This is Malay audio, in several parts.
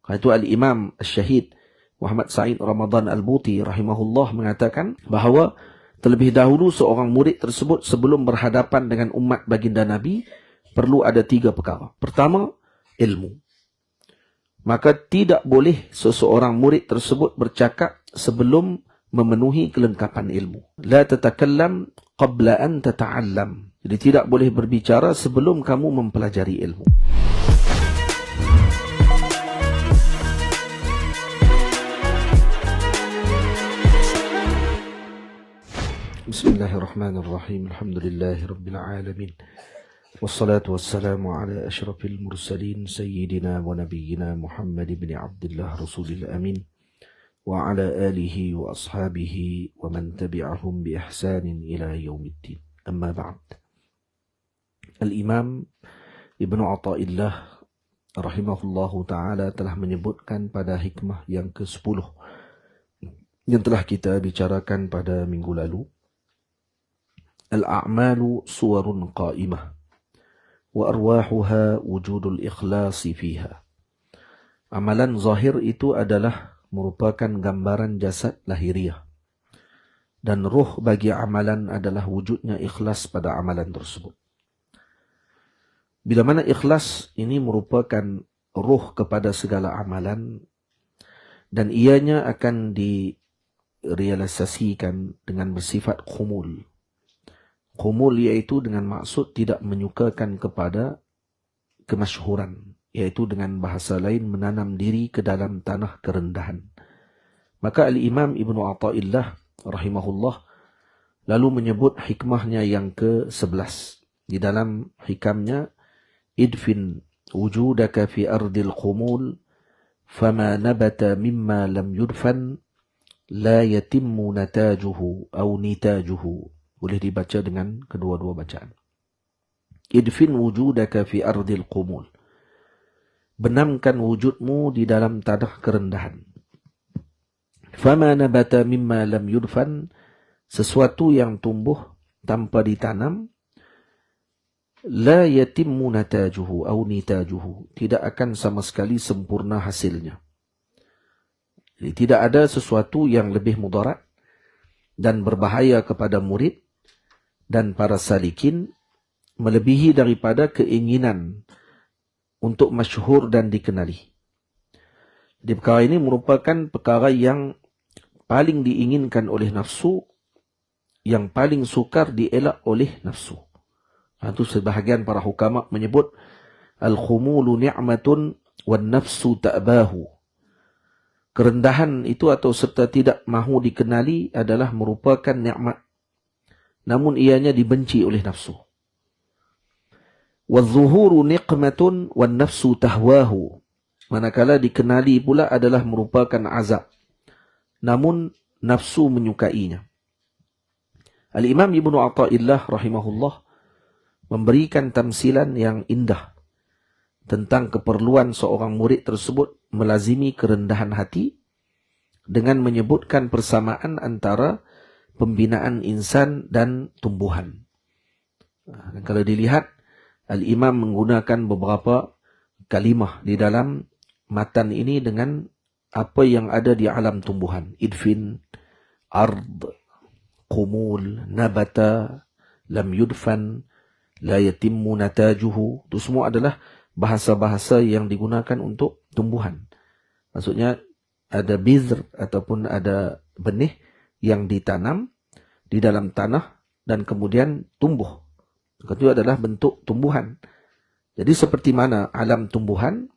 Itu Al-Imam Syahid Muhammad Sa'id Ramadan Al-Buti rahimahullah mengatakan bahawa terlebih dahulu seorang murid tersebut sebelum berhadapan dengan umat baginda Nabi perlu ada 3 perkara. Pertama, ilmu. Maka tidak boleh seseorang murid tersebut bercakap sebelum memenuhi kelengkapan ilmu. La tatakallam qabla an tata'allam. Jadi tidak boleh berbicara sebelum kamu mempelajari ilmu. Bismillahirrahmanirrahim. Alhamdulillahirabbil alamin. Wassalatu wassalamu ala asyrafil mursalin sayyidina wa nabiyyina Muhammad ibn Abdullah Rasulil Amin wa ala alihi wa ashabihi wa man tabi'ahum bi ihsanin ila yaumiddin. Amma ba'd. Al-Imam Ibnu Athaillah rahimahullahu ta'ala telah menyebutkan pada hikmah yang ke-10 yang telah kita bicarakan pada minggu lalu. Al-a'malu suwarun qa'imah wa arwahuha wujudul ikhlasi fiha. Amalan zahir itu adalah merupakan gambaran jasad lahiriah. Dan ruh bagi amalan adalah wujudnya ikhlas pada amalan tersebut. Bila mana ikhlas ini merupakan ruh kepada segala amalan dan ianya akan direalisasikan dengan bersifat khumul. Khumul iaitu dengan maksud tidak menyukakan kepada kemasyhuran, iaitu dengan bahasa lain menanam diri ke dalam tanah kerendahan. Maka Al-Imam Ibnu Athaillah rahimahullah lalu menyebut hikmahnya yang ke-11. Di dalam hikamnya, idfin wujudaka fi ardil khumul fama nabata mimma lam yudfan la yatimmu natajuhu aw nitajuhu. Boleh dibaca dengan kedua-dua bacaan. Idfin wujudaka fi ardil qumul. Benamkan wujudmu di dalam tanah kerendahan. Fama nabata mimma lam yudfan. Sesuatu yang tumbuh tanpa ditanam. La yatimmu natajuhu aw nitajuhu. Tidak akan sama sekali sempurna hasilnya. Jadi tidak ada sesuatu yang lebih mudarat dan berbahaya kepada murid dan para salikin melebihi daripada keinginan untuk masyhur dan dikenali. Jadi perkara ini merupakan perkara yang paling diinginkan oleh nafsu, yang paling sukar dielak oleh nafsu. Itu sebahagian para hukama menyebut al-khumulu ni'matun wan nafsu ta'bahu. Kerendahan itu atau serta tidak mahu dikenali adalah merupakan nikmat. Namun ianya dibenci oleh nafsu. Wadh-dhuhuru niqmatun wan nafsu tahwahu. Manakala dikenali pula adalah merupakan azab. Namun nafsu menyukainya. Al-Imam Ibnu Athaillah rahimahullah memberikan tamsilan yang indah tentang keperluan seorang murid tersebut melazimi kerendahan hati dengan menyebutkan persamaan antara pembinaan insan dan tumbuhan. Dan kalau dilihat, Al-Imam menggunakan beberapa kalimah di dalam matan ini dengan apa yang ada di alam tumbuhan. Idfin, ard, qumul, nabata, lam yudfan, la yatimmu natajuhu. Itu semua adalah bahasa-bahasa yang digunakan untuk tumbuhan. Maksudnya ada bizr ataupun ada benih yang ditanam di dalam tanah dan kemudian tumbuh. Itu adalah bentuk tumbuhan. Jadi seperti mana alam tumbuhan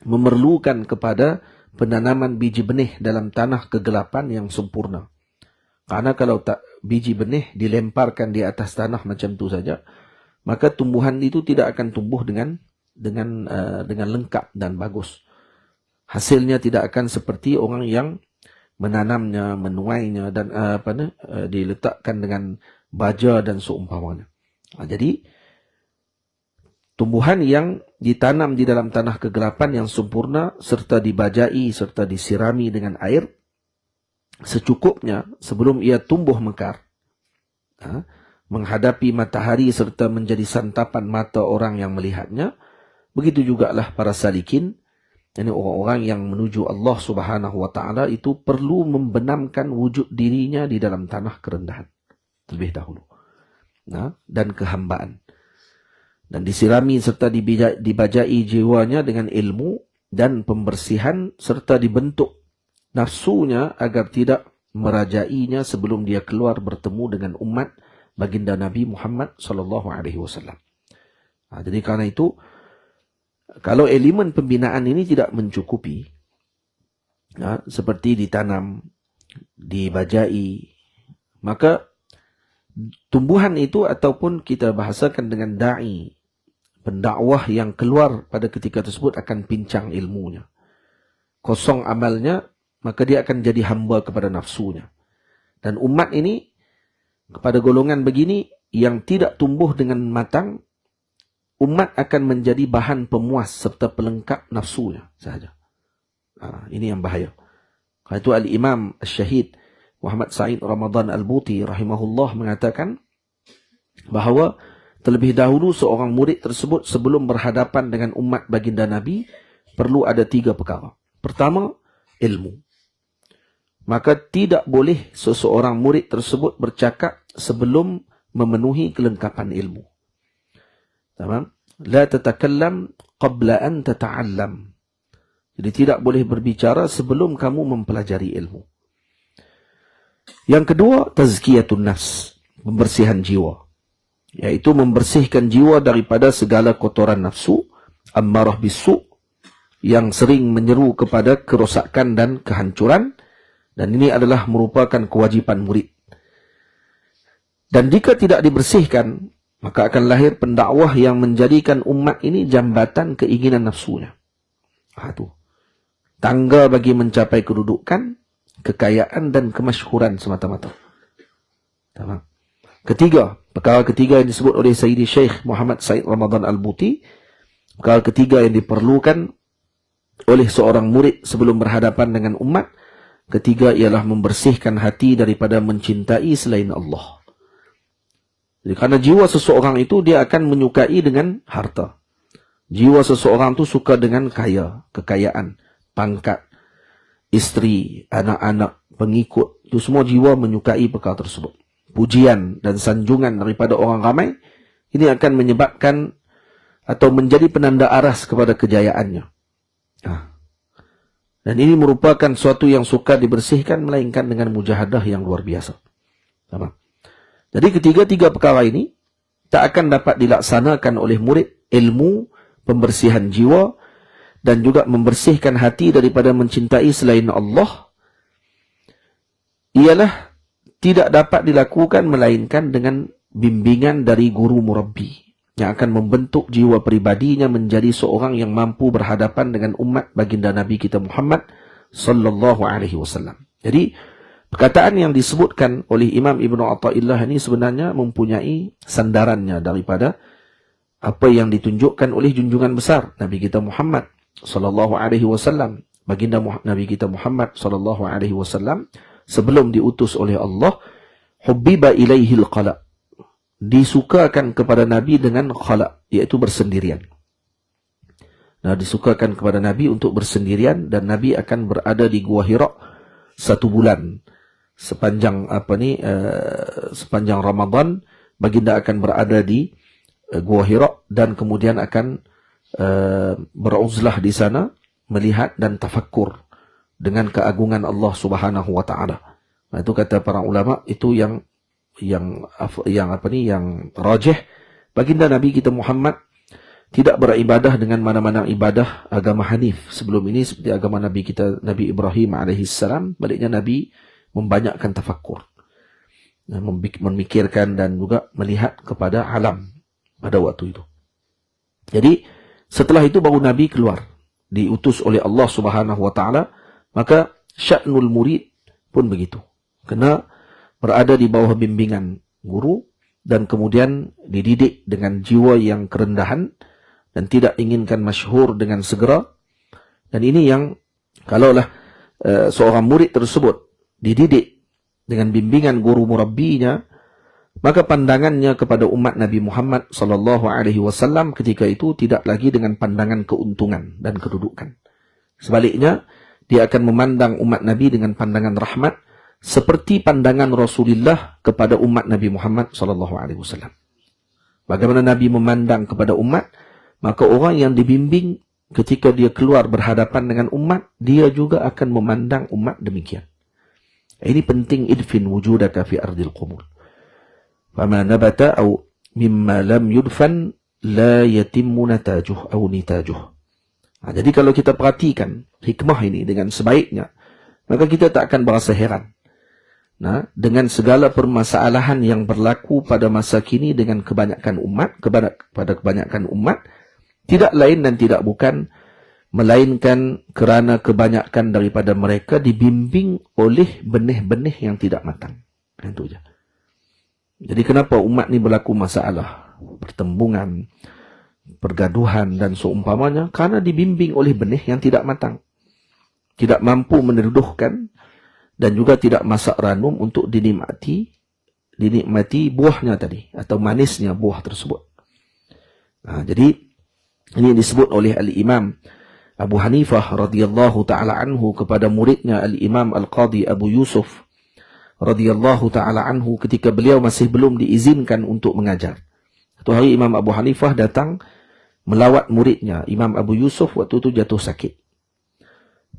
memerlukan kepada penanaman biji benih dalam tanah kegelapan yang sempurna. Karena kalau tak biji benih dilemparkan di atas tanah macam itu saja, maka tumbuhan itu tidak akan tumbuh dengan lengkap dan bagus. Hasilnya tidak akan seperti orang yang menanamnya, menuainya dan diletakkan dengan baja dan seumpamanya. Jadi tumbuhan yang ditanam di dalam tanah kegelapan yang sempurna serta dibajai serta disirami dengan air secukupnya sebelum ia tumbuh mekar, menghadapi matahari serta menjadi santapan mata orang yang melihatnya. Begitu jugalah para salikin Ini orang-orang yang menuju Allah Subhanahu wa taala itu perlu membenamkan wujud dirinya di dalam tanah kerendahan terlebih dahulu. Dan kehambaan. Dan disirami serta dibajai jiwanya dengan ilmu dan pembersihan serta dibentuk nafsunya agar tidak merajainya sebelum dia keluar bertemu dengan umat baginda Nabi Muhammad sallallahu alaihi wasallam. Jadi karena itu, kalau elemen pembinaan ini tidak mencukupi, seperti ditanam, dibajai, maka tumbuhan itu ataupun kita bahasakan dengan da'i, pendakwah yang keluar pada ketika tersebut akan pincang ilmunya. Kosong amalnya, maka dia akan jadi hamba kepada nafsunya. Dan umat ini, kepada golongan begini, yang tidak tumbuh dengan matang, umat akan menjadi bahan pemuas serta pelengkap nafsunya sahaja. Ini yang bahaya. Karena itu Al-Imam Al-Syahid Muhammad Said Ramadan Al-Buti rahimahullah mengatakan bahawa terlebih dahulu seorang murid tersebut sebelum berhadapan dengan umat baginda Nabi perlu ada 3 perkara. Pertama, ilmu. Maka tidak boleh seseorang murid tersebut bercakap sebelum memenuhi kelengkapan ilmu. Tamam? La tatakallam qabla an tata'allam. Jadi tidak boleh berbicara sebelum kamu mempelajari ilmu. Yang kedua, tazkiyatun nafs, pembersihan jiwa. Yaitu membersihkan jiwa daripada segala kotoran nafsu, ammarah bisu, yang sering menyeru kepada kerosakan dan kehancuran. Dan ini adalah merupakan kewajipan murid. Dan jika tidak dibersihkan, maka akan lahir pendakwah yang menjadikan umat ini jambatan keinginan nafsunya. Itu tangga bagi mencapai kedudukan, kekayaan dan kemasyhuran semata-mata. Tamam. Perkara ketiga yang disebut oleh Sayyidi Syekh Muhammad Said Ramadan Al-Buti, perkara ketiga yang diperlukan oleh seorang murid sebelum berhadapan dengan umat, ketiga ialah membersihkan hati daripada mencintai selain Allah. Jadi karena jiwa seseorang itu dia akan menyukai dengan harta. Jiwa seseorang itu suka dengan kekayaan, pangkat, isteri, anak-anak, pengikut. Itu semua jiwa menyukai perkara tersebut. Pujian dan sanjungan daripada orang ramai, ini akan menyebabkan atau menjadi penanda aras kepada kejayaannya. Dan ini merupakan suatu yang sukar dibersihkan, melainkan dengan mujahadah yang luar biasa. Sama. Jadi ketiga-tiga perkara ini tak akan dapat dilaksanakan oleh murid, ilmu, pembersihan jiwa, dan juga membersihkan hati daripada mencintai selain Allah, ialah tidak dapat dilakukan melainkan dengan bimbingan dari guru murabbi yang akan membentuk jiwa pribadinya menjadi seorang yang mampu berhadapan dengan umat baginda Nabi kita Muhammad sallallahu alaihi wasallam. Jadi perkataan yang disebutkan oleh Imam Ibn Athaillah ini sebenarnya mempunyai sandarannya daripada apa yang ditunjukkan oleh junjungan besar Nabi kita Muhammad sallallahu alaihi wasallam. Baginda Nabi kita Muhammad sallallahu alaihi wasallam sebelum diutus oleh Allah, hubbiba ilaihil qala, disukakan kepada Nabi dengan khala, yaitu bersendirian. Disukakan kepada Nabi untuk bersendirian, dan Nabi akan berada di Gua Hira 1 bulan. Sepanjang sepanjang Ramadan, baginda akan berada di Gua Hira dan kemudian akan beruzlah di sana, melihat dan tafakkur dengan keagungan Allah Subhanahu wa taala. Itu kata para ulama, itu yang rajih, baginda Nabi kita Muhammad tidak beribadah dengan mana-mana ibadah agama Hanif sebelum ini, seperti agama Nabi kita Nabi Ibrahim alaihissalam. Baliknya Nabi membanyakkan tafakkur, memikirkan dan juga melihat kepada alam pada waktu itu. Jadi setelah itu baru Nabi keluar, diutus oleh Allah Subhanahu wa taala. Maka sya'nul murid pun begitu, kena berada di bawah bimbingan guru dan kemudian dididik dengan jiwa yang kerendahan dan tidak inginkan masyhur dengan segera. Dan ini yang kalaulah seorang murid tersebut dididik dengan bimbingan guru murabbinya, maka pandangannya kepada umat Nabi Muhammad sallallahu alaihi wasallam ketika itu tidak lagi dengan pandangan keuntungan dan kedudukan, Sebaliknya, dia akan memandang umat Nabi dengan pandangan rahmat seperti pandangan Rasulullah kepada umat Nabi Muhammad SAW. Bagaimana Nabi memandang kepada umat, maka orang yang dibimbing ketika dia keluar berhadapan dengan umat, dia juga akan memandang umat demikian. Ini penting, idfin wujudaka fi ardil qubur. Fama nabata au mimma lam yudfan la yatimmu natajuh au nitajuh. Jadi kalau kita perhatikan hikmah ini dengan sebaiknya, maka kita tak akan berasa heran dengan segala permasalahan yang berlaku pada masa kini dengan kebanyakan umat, pada kebanyakan umat, tidak lain dan tidak bukan melainkan kerana kebanyakan daripada mereka dibimbing oleh benih-benih yang tidak matang. Itu saja. Jadi kenapa umat ni berlaku masalah, pertembungan, pergaduhan dan seumpamanya? Karena dibimbing oleh benih yang tidak matang. Tidak mampu meneduhkan dan juga tidak masak ranum untuk dinikmati buahnya tadi, atau manisnya buah tersebut. Jadi ini disebut oleh Al-Imam Abu Hanifah radhiyallahu ta'ala anhu kepada muridnya Al-Imam Al-Qadhi Abu Yusuf radhiyallahu ta'ala anhu ketika beliau masih belum diizinkan untuk mengajar. Satu hari Imam Abu Hanifah datang melawat muridnya Imam Abu Yusuf waktu itu jatuh sakit.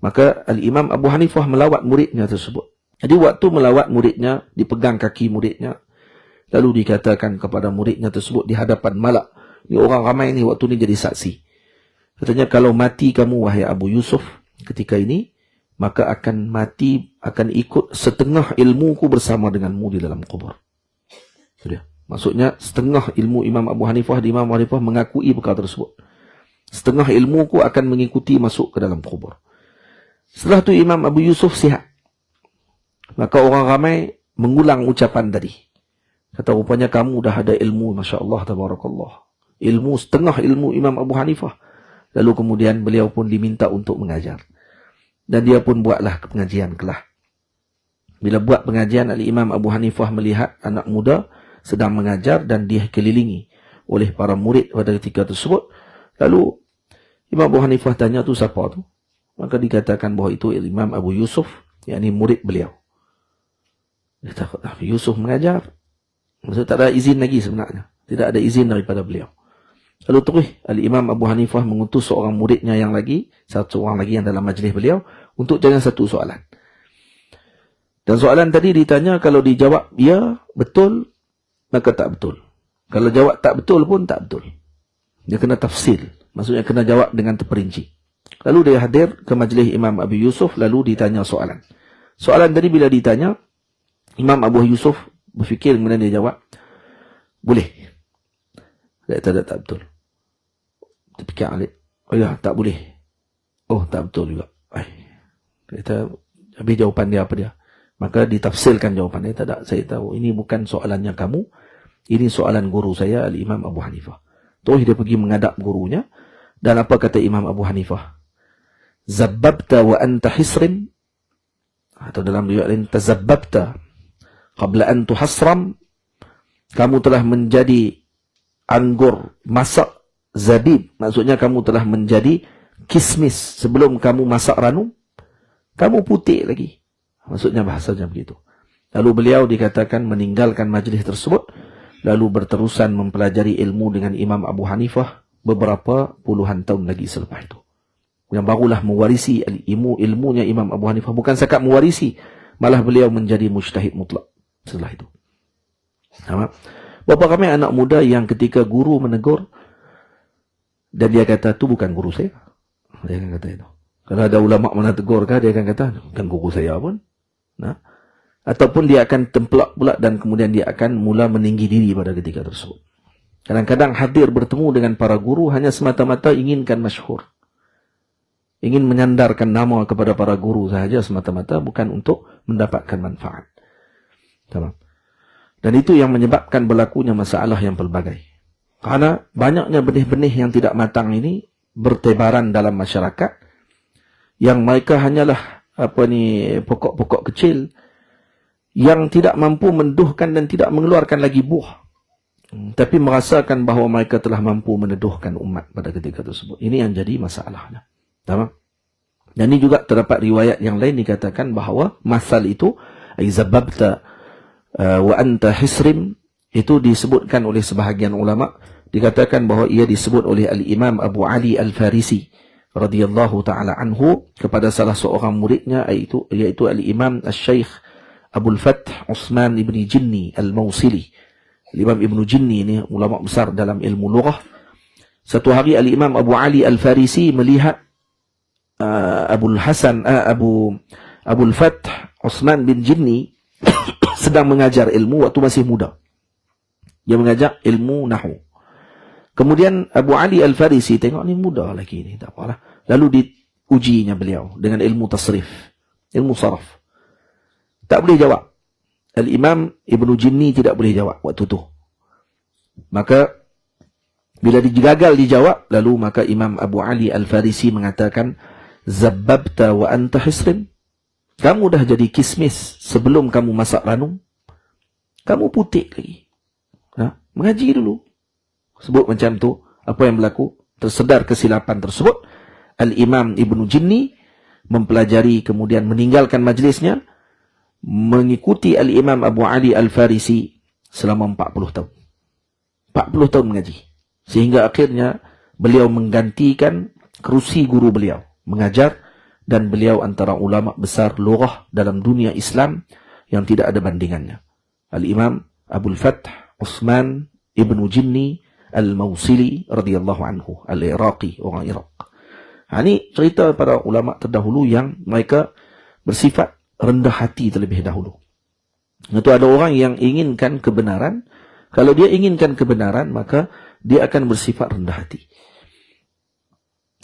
Maka Al-Imam Abu Hanifah melawat muridnya tersebut. Jadi waktu melawat muridnya, dipegang kaki muridnya, lalu dikatakan kepada muridnya tersebut di hadapan malak, ni orang ramai ni waktu ni jadi saksi. Katanya, kalau mati kamu wahai Abu Yusuf ketika ini, maka akan ikut setengah ilmuku bersama denganmu di dalam kubur. Itu dia. Maksudnya setengah ilmu Imam Abu Hanifah di Imam Abu Hanifah mengakui perkara tersebut. Setengah ilmuku akan mengikuti masuk ke dalam kubur. Setelah itu Imam Abu Yusuf sihat. Maka orang ramai mengulang ucapan tadi. Kata, rupanya kamu dah ada ilmu, Masya Allah, Tabarakallah. Ilmu, setengah ilmu Imam Abu Hanifah. Lalu kemudian beliau pun diminta untuk mengajar. Dan dia pun buatlah pengajian kelah. Bila buat pengajian, Al-Imam Abu Hanifah melihat anak muda sedang mengajar dan dia kelilingi oleh para murid pada ketika tersebut. Lalu Imam Abu Hanifah tanya, tu siapa tu? Maka dikatakan bahawa itu Imam Abu Yusuf, yakni murid beliau. Dia takut, Abu Yusuf mengajar. Maksudnya tak ada izin lagi sebenarnya. Tidak ada izin daripada beliau. Lalu terus Al-Imam Abu Hanifah mengutus seorang muridnya yang lagi, satu orang lagi yang dalam majlis beliau, untuk tanya satu soalan. Dan soalan tadi ditanya, kalau dijawab ya, betul, maka tak betul. Kalau jawab tak betul pun tak betul. Dia kena tafsil. Maksudnya kena jawab dengan terperinci. Lalu dia hadir ke majlis Imam Abu Yusuf, lalu ditanya soalan. Soalan tadi bila ditanya, Imam Abu Yusuf berfikir, kemudian dia jawab, boleh. Dia kata, tak betul. Dia fikir alik, oh ya, tak boleh. Oh, tak betul juga. Dia kata, habis jawapan dia apa dia? Maka ditafsirkan jawapan dia. Tak, saya tahu, ini bukan soalannya kamu. Ini soalan guru saya, Al-Imam Abu Hanifah. Terus dia pergi menghadap gurunya. Dan apa kata Imam Abu Hanifah? Zabbabta wa anta hisrim. Atau dalam riwayat lain, tazabbabta qabla an tuhasram. Kamu telah menjadi anggur masak zabib. Maksudnya kamu telah menjadi kismis sebelum kamu masak ranum. Kamu putih lagi. Maksudnya bahasanya begitu. Lalu beliau dikatakan meninggalkan majlis tersebut. Lalu berterusan mempelajari ilmu dengan Imam Abu Hanifah beberapa puluhan tahun lagi selepas itu. Yang barulah mewarisi ilmunya Imam Abu Hanifah. Bukan sekadar mewarisi, malah beliau menjadi mujtahid mutlak setelah itu. Berapa ramai anak muda yang ketika guru menegur, dan dia kata, tu bukan guru saya. Dia akan kata itu. Kalau ada ulama mana tegur, dia akan kata, bukan guru saya pun. Ataupun dia akan templak pula dan kemudian dia akan mula meninggi diri pada ketika tersebut. Kadang-kadang hadir bertemu dengan para guru hanya semata-mata inginkan masyhur. Ingin menyandarkan nama kepada para guru sahaja semata-mata, bukan untuk mendapatkan manfaat. Tamam. Dan itu yang menyebabkan berlakunya masalah yang pelbagai. Karena banyaknya benih-benih yang tidak matang ini bertebaran dalam masyarakat, yang mereka hanyalah pokok-pokok kecil yang tidak mampu menduhkan dan tidak mengeluarkan lagi buah. Tapi merasakan bahawa mereka telah mampu meneduhkan umat pada ketika tersebut. Ini yang jadi masalahnya. Tamam? Dan ini juga terdapat riwayat yang lain dikatakan bahawa masal itu ay zababta wa anta hisrim, itu disebutkan oleh sebahagian ulama, dikatakan bahawa ia disebut oleh Al-Imam Abu Ali Al-Farisi radhiyallahu taala anhu kepada salah seorang muridnya, iaitu Al-Imam Al-Syeikh Abul Fath Utsman ibn Jinni Al-Mausili. Al-Imam Ibn Jinni ini ulama besar dalam ilmu lughah. Satu hari Al-Imam Abu Ali Al-Farisi melihat Abul Fath Utsman bin Jinni sedang mengajar ilmu waktu masih muda. Dia mengajar ilmu nahwu. Kemudian Abu Ali Al-Farisi tengok ni muda lagi ni, tak apalah. Lalu diujinya beliau dengan ilmu tasrif, ilmu saraf. Tak boleh jawab. Al-Imam Ibn Jinni tidak boleh jawab waktu tu. Maka bila gagal dijawab, lalu maka Imam Abu Ali Al-Farisi mengatakan, Zabbabta wa anta hisrim. Kamu dah jadi kismis sebelum kamu masak ranum. Kamu putih lagi. Mengaji dulu. Sebut macam tu. Apa yang berlaku? Tersedar kesilapan tersebut. Al-Imam Ibn Jinni mempelajari, kemudian meninggalkan majlisnya, mengikuti Al-Imam Abu Ali Al-Farisi selama 40 tahun. 40 tahun mengaji. Sehingga akhirnya beliau menggantikan kerusi guru beliau mengajar, dan beliau antara ulama besar lughah dalam dunia Islam yang tidak ada bandingannya. Al-Imam Abul Fath Utsman ibn Jinni Al-Mausili radhiyallahu anhu, Al-Iraqi, orang Iraq. Ini cerita para ulama terdahulu yang mereka bersifat rendah hati terlebih dahulu. Itu ada orang yang inginkan kebenaran. Kalau dia inginkan kebenaran, maka dia akan bersifat rendah hati.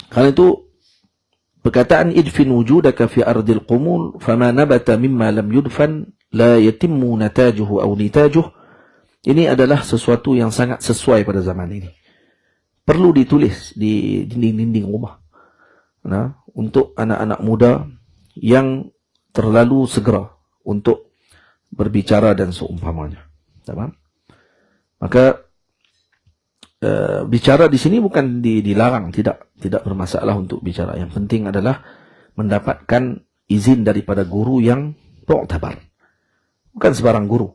Karena itu perkataan idfin wujudaka fi ardil qumul fama nabata mimma lam yudfan la yatimmu natajuhu aw nitajuh, ini adalah sesuatu yang sangat sesuai pada zaman ini. Perlu ditulis di dinding-dinding rumah. Untuk anak-anak muda yang terlalu segera untuk berbicara dan seumpamanya. Tamam? Maka bicara di sini bukan dilarang, tidak bermasalah untuk bicara. Yang penting adalah mendapatkan izin daripada guru yang mu'tabar. Bukan sebarang guru.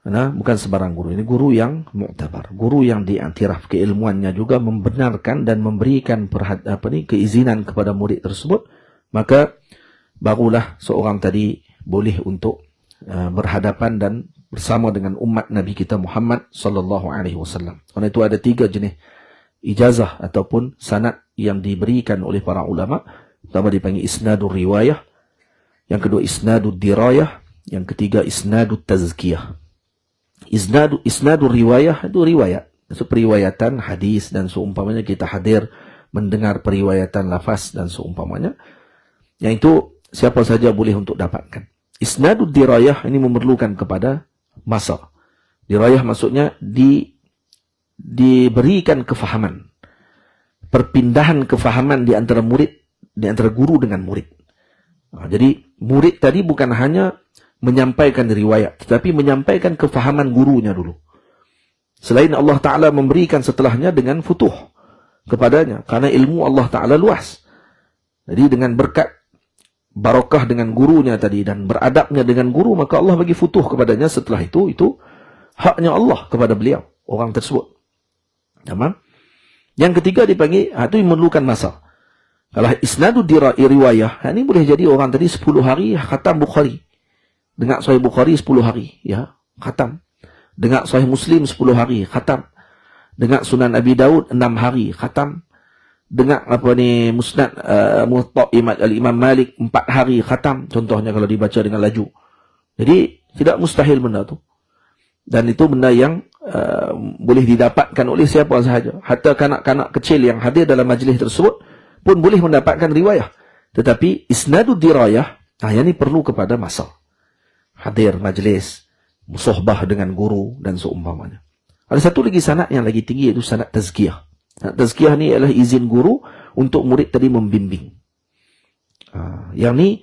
Bukan sebarang guru. Ini guru yang mu'tabar, guru yang diiktiraf keilmuannya, juga membenarkan dan memberikan keizinan kepada murid tersebut. Maka barulah seorang tadi boleh untuk berhadapan dan bersama dengan umat Nabi kita Muhammad sallallahu alaihi wasallam. Karena itu ada 3 jenis ijazah ataupun sanad yang diberikan oleh para ulama. Pertama dipanggil isnadur riwayah, yang kedua isnadud dirayah, yang ketiga isnadut tazkiyah. Isnadur riwayah itu riwayat, periwayatan hadis dan seumpamanya, kita hadir mendengar periwayatan lafaz dan seumpamanya. Yang itu siapa saja boleh untuk dapatkan. Isnadud dirayah ini memerlukan kepada masa. Dirayah maksudnya diberikan kefahaman. Perpindahan kefahaman di antara murid, di antara guru dengan murid. Jadi murid tadi bukan hanya menyampaikan riwayat, tetapi menyampaikan kefahaman gurunya dulu. Selain Allah Ta'ala memberikan setelahnya dengan futuh kepadanya. Karena ilmu Allah Ta'ala luas. Jadi dengan berkat barakah dengan gurunya tadi dan beradabnya dengan guru, maka Allah bagi futuh kepadanya. Setelah itu haknya Allah kepada beliau, orang tersebut. Tamam? Yang ketiga dipanggil, itu memerlukan masa. Kalau isnadud riwayah, ini boleh jadi orang tadi 10 hari khatam Bukhari. Dengar Sahih Bukhari 10 hari, ya, khatam. Dengar Sahih Muslim 10 hari, khatam. Dengar Sunan Abi Daud 6 hari, khatam. Dengar Musnad Muwatta Al-Imam Malik 4 hari khatam, contohnya kalau dibaca dengan laju. Jadi tidak mustahil benda tu. Dan itu benda yang boleh didapatkan oleh siapa sahaja. Hatta kanak-kanak kecil yang hadir dalam majlis tersebut pun boleh mendapatkan riwayah. Tetapi isnadud dirayah, yang ini perlu kepada masa. Hadir majlis, musohbah dengan guru dan seumpamanya. Ada satu lagi sanad yang lagi tinggi, iaitu sanad tazkiyah. Tazkiyah ni adalah izin guru untuk murid tadi membimbing. Yang ni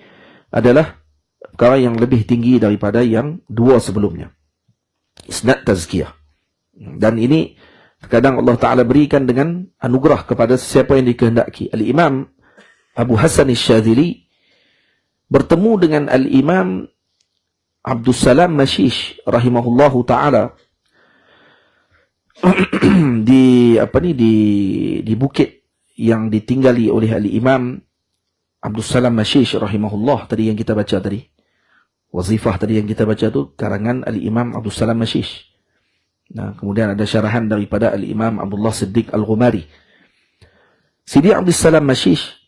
adalah perkara yang lebih tinggi daripada yang 2 sebelumnya. Isnad tazkiyah. Dan ini terkadang Allah Ta'ala berikan dengan anugerah kepada siapa yang dikehendaki. Al-Imam Abu Hasan Asy-Syadzili bertemu dengan Al-Imam Abdus Salam Mashish rahimahullahu taala di di bukit yang ditinggali oleh Al-Imam Abdus Salam Mashish rahimahullah, tadi yang kita baca tadi. Wazifah tadi yang kita baca tu karangan Al-Imam Abdus Salam Mashish. Nah, kemudian ada syarahan daripada Al-Imam Abdullah Siddiq Al-Ghumari. Sidi Abdus Salam Mashish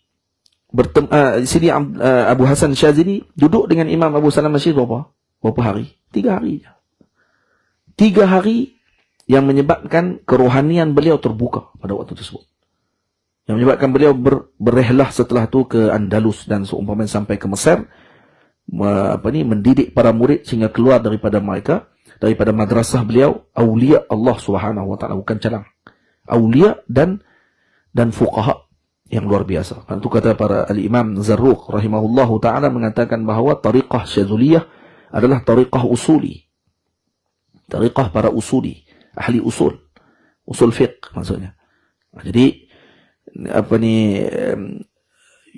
Sidi Abu Hasan Syadzili duduk dengan Imam Abu Salam Mashish berapa hari? 3 hari. 3 hari yang menyebabkan kerohanian beliau terbuka pada waktu tersebut. Yang menyebabkan beliau berrehlah setelah itu ke Andalus dan seumpamanya sampai ke Mesir, mendidik para murid sehingga keluar daripada mereka, daripada madrasah beliau, aulia Allah Subhanahu wa taala, bukan calang. Aulia dan fuqaha yang luar biasa. Itu kata para Al-Imam Zarruq rahimahullahu taala mengatakan bahawa tariqah Syadzuliyah adalah tariqah usuli. Tariqah para usuli, ahli usul fiqh maksudnya. Jadi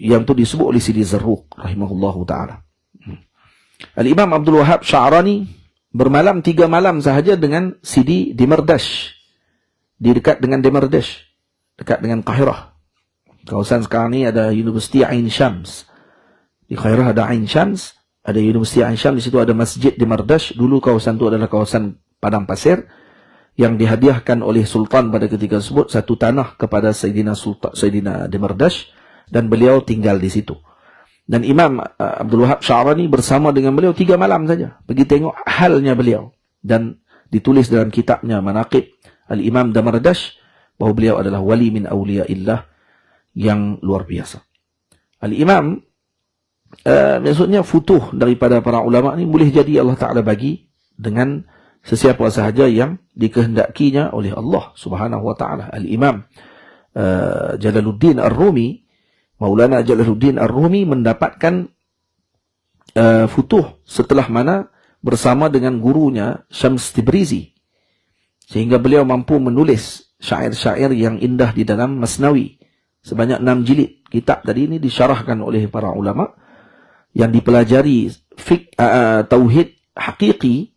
yang tu disebut oleh Sidi Zarruq rahimahullahu taala. Al-Imam Abdul Wahhab Sya'rani bermalam 3 malam sahaja dengan Sidi Demirdash, di dekat dengan Demirdash, dekat dengan Qahirah. Kawasan sekarang ni ada Universiti Ain Syams. Di Qahirah ada Ain Syams, ada Universiti Ain Syams, di situ ada Masjid Demirdash. Dulu kawasan itu adalah kawasan padang pasir yang dihadiahkan oleh Sultan pada ketika tersebut satu tanah kepada Sayyidina Demirdash, dan beliau tinggal di situ. Dan Imam Abdul Wahhab Sya'rani bersama dengan beliau 3 malam saja, pergi tengok halnya beliau, dan ditulis dalam kitabnya Manaqib Al-Imam Demirdash bahawa beliau adalah wali min awliyaillah yang luar biasa. Al-Imam maksudnya futuh daripada para ulama ni boleh jadi Allah Ta'ala bagi dengan sesiapa sahaja yang dikehendakinya oleh Allah Subhanahu wa Ta'ala. Al-Imam Jalaluddin Ar-Rumi, Maulana Jalaluddin Ar-Rumi mendapatkan futuh setelah mana bersama dengan gurunya Syams Tibrizi, sehingga beliau mampu menulis syair-syair yang indah di dalam Masnawi sebanyak 6 jilid. Kitab tadi ini disyarahkan oleh para ulama yang dipelajari tauhid hakiki,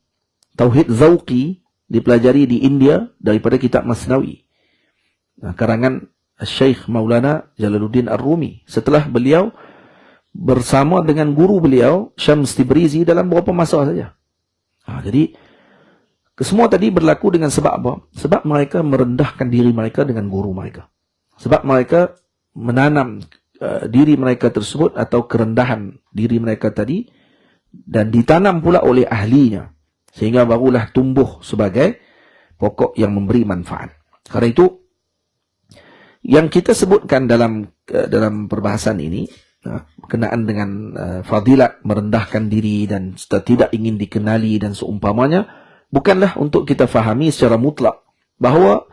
tauhid zauqi dipelajari di India daripada kitab Masnawi. Nah, karangan Syekh Maulana Jalaluddin Ar-Rumi setelah beliau bersama dengan guru beliau Syams Tibrizi dalam beberapa masa saja. Jadi kesemua tadi berlaku dengan sebab apa? Sebab mereka merendahkan diri mereka dengan guru mereka. Sebab mereka menanam diri mereka tersebut atau kerendahan diri mereka tadi, dan ditanam pula oleh ahlinya, sehingga barulah tumbuh sebagai pokok yang memberi manfaat. Karena itu yang kita sebutkan dalam perbahasan ini berkenaan dengan fadilat merendahkan diri dan tidak ingin dikenali dan seumpamanya, bukanlah untuk kita fahami secara mutlak bahawa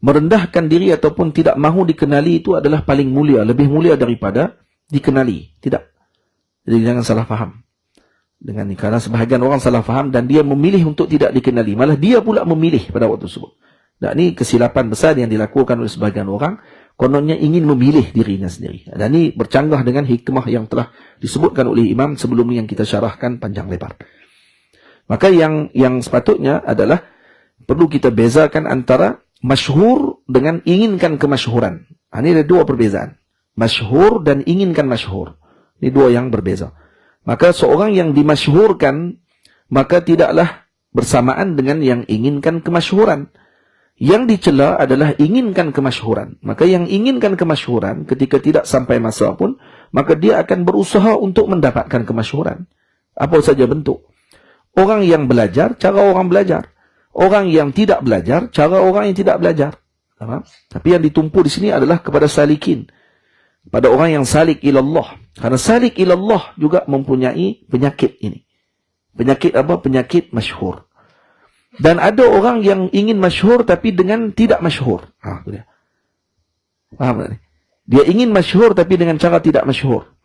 merendahkan diri ataupun tidak mahu dikenali itu adalah paling mulia, lebih mulia daripada dikenali. Tidak. Jadi jangan salah faham dengan ini, karena sebahagian orang salah faham dan dia memilih untuk tidak dikenali, malah dia pula memilih pada waktu tersebut. Dan ini kesilapan besar yang dilakukan oleh sebahagian orang, kononnya ingin memilih dirinya sendiri. Dan ini bercanggah dengan hikmah yang telah disebutkan oleh imam sebelum ini yang kita syarahkan panjang lebar. Maka yang sepatutnya adalah perlu kita bezakan antara masyhur dengan inginkan kemasyhuran. Ini ada 2 perbezaan. Masyhur dan inginkan masyhur. Ini 2 yang berbeza. Maka seorang yang dimasyhurkan, maka tidaklah bersamaan dengan yang inginkan kemasyhuran. Yang dicela adalah inginkan kemasyhuran. Maka yang inginkan kemasyhuran ketika tidak sampai masa pun, maka dia akan berusaha untuk mendapatkan kemasyhuran. Apa saja bentuk. Orang yang belajar, cara orang belajar. Orang yang tidak belajar, cara orang yang tidak belajar. Tapi yang ditumpu di sini adalah kepada salikin. Pada orang yang salik ilallah. Karena salik ilallah juga mempunyai penyakit ini. Penyakit apa? Penyakit masyhur. Dan ada orang yang ingin masyhur tapi dengan tidak masyhur. Itu dia. Faham tak ni? Dia ingin masyhur tapi dengan cara tidak masyhur.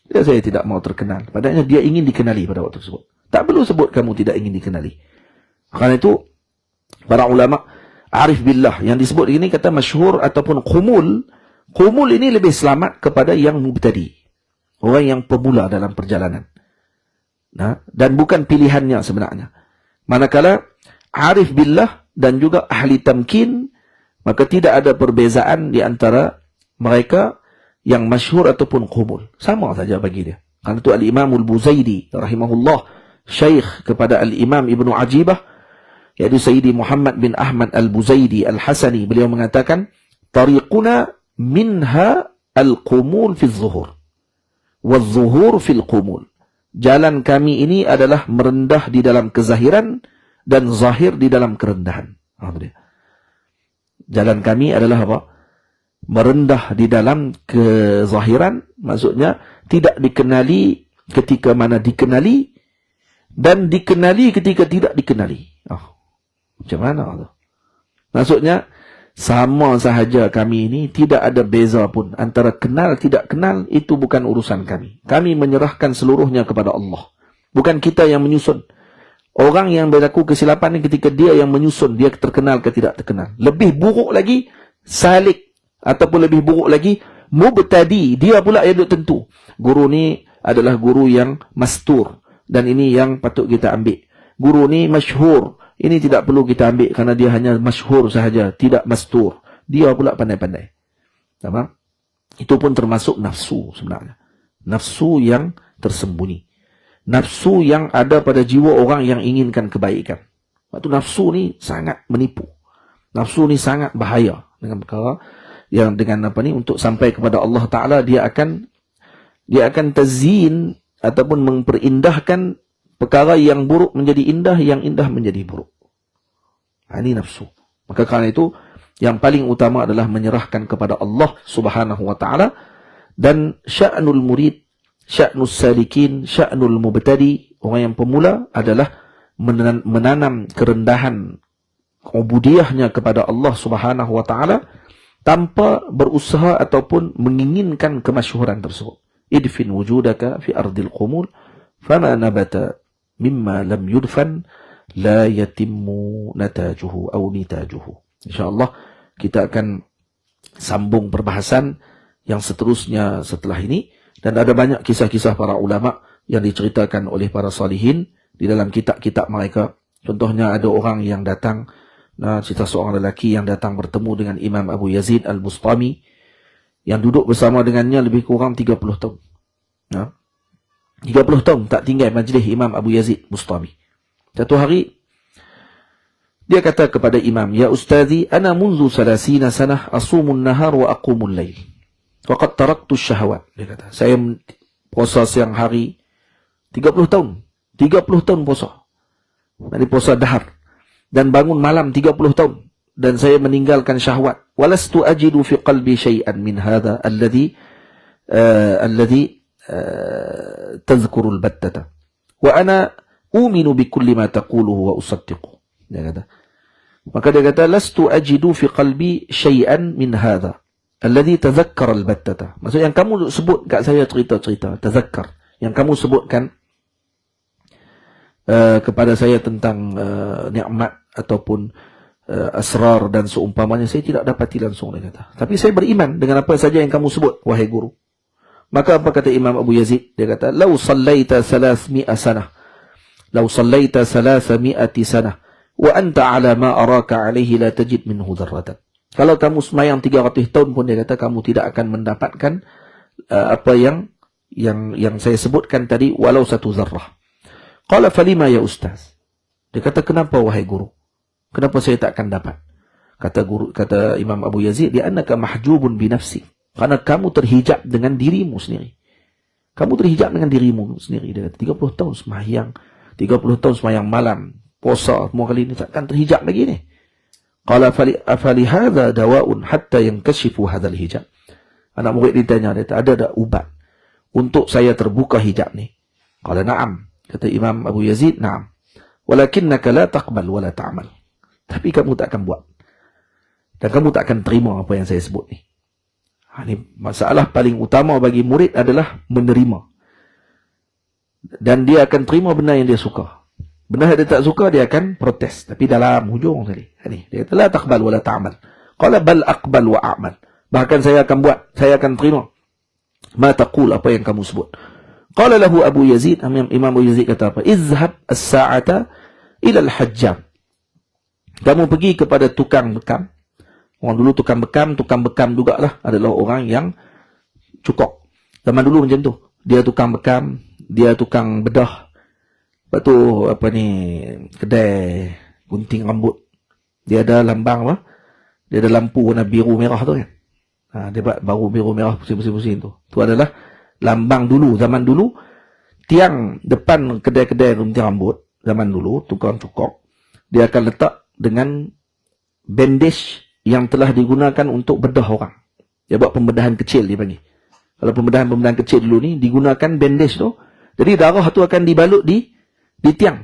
Saya tidak mau terkenal. Padahal dia ingin dikenali pada waktu tersebut. Tak perlu sebut kamu tidak ingin dikenali. Karena itu para ulama arif billah yang disebut ini kata masyhur ataupun khumul. Qumul ini lebih selamat kepada yang mubtadi, orang yang pemula dalam perjalanan. Nah, dan bukan pilihannya sebenarnya. Manakala arif billah dan juga ahli tamkin, maka tidak ada perbezaan di antara mereka yang masyhur ataupun qumul. Sama saja bagi dia. Karena itu Al-Imam Al-Buzaidi rahimahullah, syekh kepada Al-Imam Ibnu Ajibah, yaitu Sayyidi Muhammad bin Ahmad Al-Buzaidi Al-Hasani, beliau mengatakan, tariquna minha al-qumul fi zuhur wal-zuhur fil qumul. Jalan kami ini adalah merendah di dalam kezahiran dan zahir di dalam kerendahan. Jalan kami adalah apa? Merendah di dalam kezahiran, maksudnya tidak dikenali ketika mana dikenali, dan dikenali ketika tidak dikenali. Macam mana tu? Maksudnya sama sahaja kami ini, tidak ada beza pun antara kenal tidak kenal, itu bukan urusan kami. Kami menyerahkan seluruhnya kepada Allah. Bukan kita yang menyusun. Orang yang berlaku kesilapan ini ketika dia yang menyusun, dia terkenal ke tidak terkenal. Lebih buruk lagi salik, ataupun lebih buruk lagi mubtadi, dia pula yang duk tentu. Guru ni adalah guru yang mastur, dan ini yang patut kita ambil. Guru ni masyhur, ini tidak perlu kita ambil kerana dia hanya masyhur sahaja, tidak mastur. Dia pula pandai-pandai. Tamam? Itu pun termasuk nafsu sebenarnya. Nafsu yang tersembunyi. Nafsu yang ada pada jiwa orang yang inginkan kebaikan. Waktu nafsu ni sangat menipu. Nafsu ni sangat bahaya dengan perkara yang dengan apa ni, untuk sampai kepada Allah Ta'ala, dia akan tazyin ataupun memperindahkan perkara yang buruk menjadi indah, yang indah menjadi buruk. Ini nafsu. Maka kerana itu, yang paling utama adalah menyerahkan kepada Allah Subhanahu wa Ta'ala. Dan sya'nul murid, sya'nul salikin, sya'nul mubtadi, orang yang pemula adalah menanam kerendahan ubudiyahnya kepada Allah Subhanahu wa Ta'ala tanpa berusaha ataupun menginginkan kemasyhuran tersebut. Idfin wujudaka fi ardil qumul fama nabata mimma lam yudfan la yatimmu natajuhu atau nitajuhu. InsyaAllah kita akan sambung perbahasan yang seterusnya setelah ini. Dan ada banyak kisah-kisah para ulama yang diceritakan oleh para salihin di dalam kitab-kitab mereka. Contohnya ada orang yang datang, cerita seorang lelaki yang datang bertemu dengan Imam Abu Yazid Al-Bustami, yang duduk bersama dengannya lebih kurang 30 tahun. 30 tahun tak tinggal majlis Imam Abu Yazid Bustami. Satu hari, dia kata kepada Imam, "Ya Ustazi, ana munzu 30 sanah asumun nahar wa aqumul lail. Waqad taraktu syahwat." Dia kata, saya puasa siang hari 30 tahun. 30 tahun puasa. Nanti puasa dahar. Dan bangun malam 30 tahun. Dan saya meninggalkan syahwat. Walastu ajidu fi qalbi syai'an min hadha alladhi tadhkurul battata. Wa ana uminu bi kulli ma taquluhu wa usaddiqu. Dia kata. Maka dia kata, lastu ajidu fi qalbi syai'an min hadha alladhi tadhakkara al-battata. Maksud yang kamu sebut kat saya cerita-cerita, tadhakkar. Yang kamu sebutkan kepada saya tentang nikmat ataupun asrar dan seumpamanya, saya tidak dapati langsung, dia kata. Tapi saya beriman dengan apa saja yang kamu sebut, wahai guru. Maka apa kata Imam Abu Yazid? Dia kata, "Lau sallaita 300 sanah. Lau sallaita 300 sanah. Wa anta ala ma araka alaihi la tajid minhu dharratan." Kalau kamu semayang 300 tahun pun, dia kata, kamu tidak akan mendapatkan apa yang saya sebutkan tadi, walau satu zarrah. Qala falima ya ustaz. Dia kata, kenapa wahai guru? Kenapa saya tak akan dapat? Kata Imam Abu Yazid, dia annaka mahjubun bi nafsi. Karena kamu terhijab dengan dirimu sendiri. Kamu terhijab dengan dirimu sendiri. Dia kata, 30 tahun semayang, 30 tahun semayang malam, puasa semua kali ini, takkan terhijab lagi ni. Qala afali hadha dawa'un hatta yankashifu hadzal hijab. Anak murid ditanya, dia kata, ada ubat untuk saya terbuka hijab ni? Qala na'am. Kata Imam Abu Yazid, na'am. Walakinnaka la taqbal wa la ta'mal. Tapi kamu tak akan buat. Dan kamu tak akan terima apa yang saya sebut ni. Ini masalah paling utama bagi murid adalah menerima. Dan dia akan terima benda yang dia suka. Benda yang dia tak suka, dia akan protes. Tapi dalam hujung tadi. Dia kata, la taqbal wa la ta'mal. Qala bal aqbal wa a'mal. Bahkan saya akan buat, saya akan terima. Ma taqul, apa yang kamu sebut. Qala lahu Abu Yazid, Imam Abu Yazid kata apa? Izhab as-sa'ata ila al-hajjam. Kamu pergi kepada tukang bekam. Orang dulu tukang bekam jugalah adalah orang yang cukok. Zaman dulu macam tu. Dia tukang bekam, dia tukang bedah. Lepas tu, kedai gunting rambut. Dia ada lambang apa? Dia ada lampu warna biru merah tu kan. Dia buat baru biru merah pusing-pusing tu. Tu adalah lambang dulu, zaman dulu. Tiang depan kedai-kedai gunting rambut, zaman dulu, tukang cukok, dia akan letak dengan bandage yang telah digunakan untuk bedah orang. Dia buat pembedahan kecil dia panggil. Kalau pembedahan kecil dulu ni, digunakan bandage tu. Jadi darah tu akan dibalut di tiang.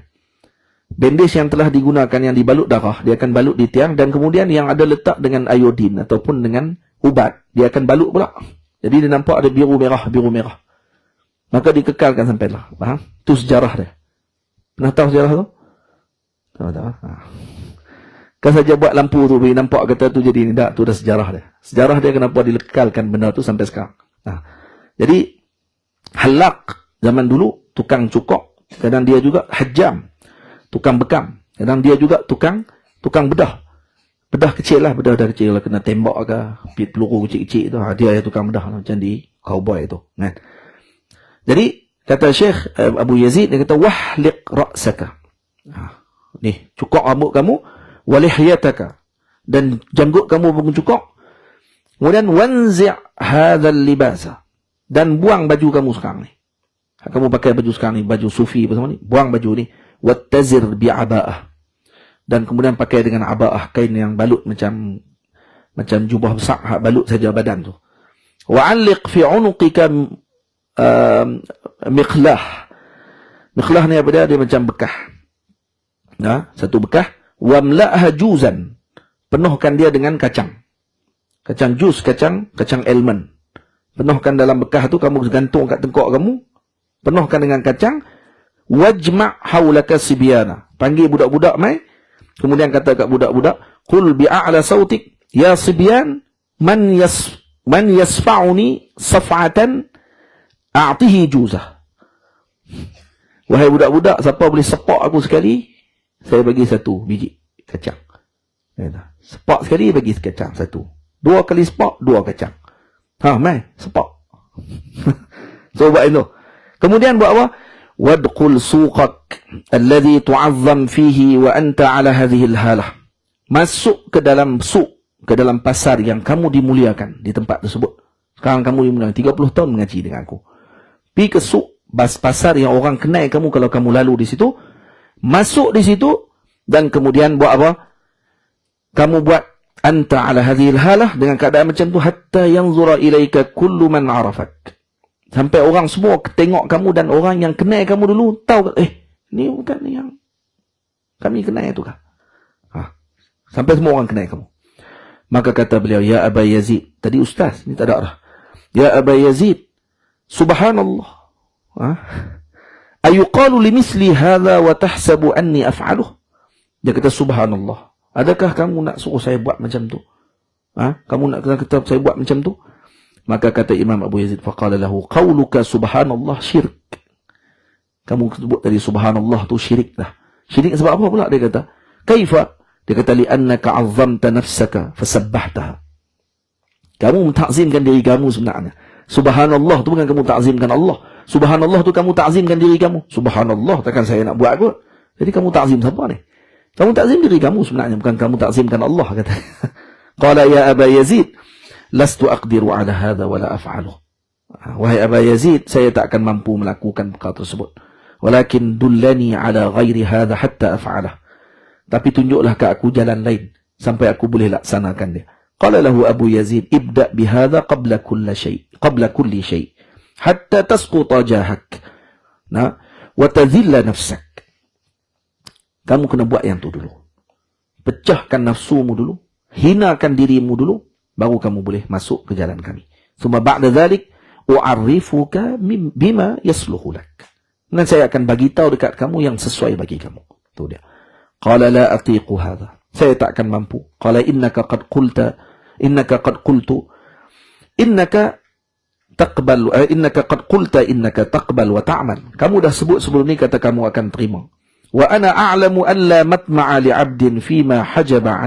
Bandage yang telah digunakan yang dibalut darah, dia akan balut di tiang dan kemudian yang ada letak dengan iodin ataupun dengan ubat, dia akan balut pula. Jadi dia nampak ada biru merah. Maka dikekalkan sampailah. Faham? Itu sejarah dia. Pernah tahu sejarah tu? Tahu. Kan saja buat lampu tu, nampak kata tu jadi ni, tak, tu dah sejarah dia. Sejarah dia kenapa dilekalkan benda tu sampai sekarang. Jadi, halak zaman dulu, tukang cukok, kadang dia juga hajjam, tukang bekam. Kadang dia juga tukang bedah. Bedah kecil lah, kena tembak ke, pit peluru kecil-kecil tu. Dia tukang bedah macam di cowboy tu. Kan? Jadi, kata Syekh Abu Yazid, dia kata, wahliq ra'saka. Ni, cukok rambut kamu, walihyataka. Dan janggut kamu pun cukok. Kemudian, wanzi' hadzal libasa. Dan buang baju kamu sekarang ni. Kamu pakai baju sekarang ni, baju sufi apa semua ni, buang baju ni. Wattazir bi'aba'ah. Dan kemudian pakai dengan aba'ah, kain yang balut macam jubah besar, balut saja badan tu. Wa'alliq fi 'unuqika miqlah. Miqlah ni apa dia? Dia macam bekah. Satu bekah. Wamla'ha juzan. Penuhkan dia dengan kacang. Kacang jus, kacang almond. Penuhkan dalam bekah tu, kamu gantung kat tengkok kamu. Penuhkan dengan kacang. Wajma' haulaka sibyana. Panggil budak-budak mai. Kemudian kata kat budak-budak, qul bi'a'la sautik ya sibyan man yasfa'uni saf'atan a'tihi juzah. Wahai budak-budak, siapa boleh sepak aku sekali, saya bagi 1 biji kacang. Sepak sekali bagi kacang 1. 2 kali sepak 2 kacang. Mai sepak. So buat itu. Kemudian buat apa? Wadkhul suqak alladhi tu'azzam fihi wa anta ala hadhihi alhalah. Masuk ke dalam ke dalam pasar yang kamu dimuliakan di tempat tersebut. Sekarang kamu dimuliakan 30 tahun mengaji dengan aku. Pergi ke pasar yang orang kenal kamu kalau kamu lalu di situ. Masuk di situ dan kemudian buat apa? Kamu buat anta ala hadhihi alhalah dengan keadaan macam tu hatta yanzura ilaika kullu man 'arafak. Sampai orang semua tengok kamu dan orang yang kenal kamu dulu tahu, ni bukan yang kami kenal tu kah? Sampai semua orang kenal kamu. Maka kata beliau, ya Aba Yazid, tadi ustaz, ni tak ada arah. Ya Aba Yazid, subhanallah. Ayuqalu limisli hadha wa tahsabu anni af'aluh? Dia kata subhanallah. Adakah kamu nak suruh saya buat macam tu? Kamu nak kata saya buat macam tu? Maka kata Imam Abu Yazid, faqala lahu qawluka subhanallah syirik. Kamu sebut tadi subhanallah tu syirik dah. Syirik sebab apa pula? Dia kata, kaifa? Dia kata, li'annaka 'azzamta nafsaka fasabbahtaha. Kamu mentakzimkan diri kamu sebenarnya. Subhanallah tu bukan kamu takzimkan Allah. Subhanallah tu kamu takzimkan diri kamu. Subhanallah takkan saya nak buat kot. Jadi kamu takzim siapa ni? Kamu takzim diri kamu sebenarnya, bukan kamu takzimkan Allah, kata. Qala ya Aba Yazid, lastu aqdiru ala hadha wala af'aluh. Wahai Aba Yazid, saya tak akan mampu melakukan perkara tersebut. Walakin dullani ala ghairi hadha hatta af'alah. Tapi tunjuklah ke aku jalan lain sampai aku boleh laksanakan dia. Qala lahu Abu Yazid, ibda bihadha qabla kulli shay hatta tasquta jahak. Wa tadhilla nafsak. Kamu kena buat yang tu dulu. Pecahkan nafsumu dulu, hinakan dirimu dulu, baru kamu boleh masuk ke jalan kami. Summa ba'da dhalik u'arrifuka bima yasluhu lak. Dan saya akan bagi tahu dekat kamu yang sesuai bagi kamu. Tu dia. Qala la atiqu hadha. Saya tak akan mampu. Qala innaka qad qultu innaka qad qulta innaka taqbal wa ta'mal. Kamu dah sebut sebelum ni kata kamu akan terima. Wa ana a'lamu an la matma'a li 'abdin fima hujiba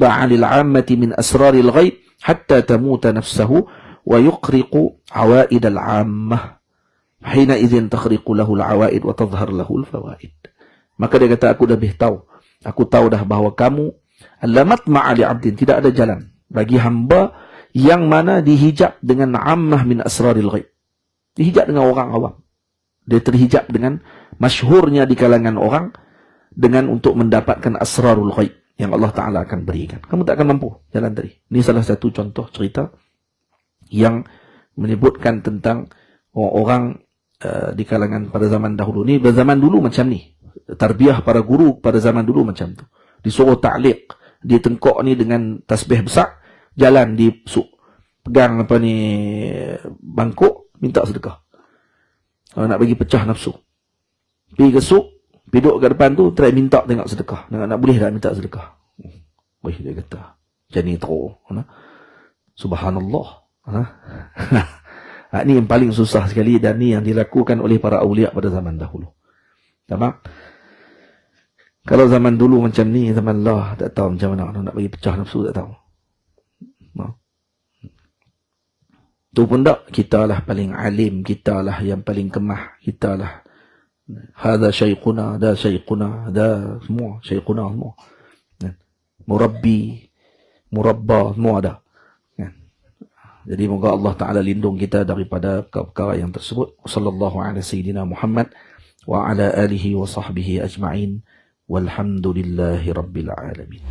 'anil 'ammati min asraril ghaib hatta tamuta nafsuhu wa yuqriqu 'awaid al-'ammah. Hina idzin takhriqu lahu al-'awaid wa tadhhar lahu al-fawaid. Maka dia kata, aku dah tahu. Aku tahu dah bahawa kamu la matma'a li 'abdin, tidak ada jalan bagi hamba yang mana dihijab dengan ammah min asraril ghaib. Dihijab dengan orang awam. Dia terhijab dengan masyhurnya di kalangan orang dengan untuk mendapatkan asrarul ghaib yang Allah Ta'ala akan berikan. Kamu tak akan mampu jalan tadi. Ini salah satu contoh cerita yang menyebutkan tentang orang di kalangan pada zaman dahulu. Ni zaman dulu macam ni. Tarbiyah para guru pada zaman dulu macam tu. Disuruh ta'liq. Dia tengkok ni dengan tasbih besar. Jalan di suk, pegang apa ni bangkuk, minta sedekah. Kalau nak bagi pecah nafsu, pergi ke suk, duduk kat depan tu, try minta tengok sedekah. Nak boleh tak minta sedekah? Wih, dia kata macam ni teruk. Subhanallah. Ini yang paling susah sekali, dan ni yang dilakukan oleh para awliya pada zaman dahulu. Tamam? Kalau zaman dulu macam ni, zaman Allah, tak tahu macam mana nak bagi pecah nafsu, tak tahu. Tu pun tak, kita lah paling alim, kita lah yang paling kemah, kita lah hadha syaikhuna, da syaikhuna, da semua, syaikhuna semua. Murabbi, murabba, semua ada. Jadi moga Allah Ta'ala lindung kita daripada perkara yang tersebut. Sallallahu ala sayyidina Muhammad wa ala alihi wa sahbihi ajma'in. Walhamdulillahi rabbil alamin.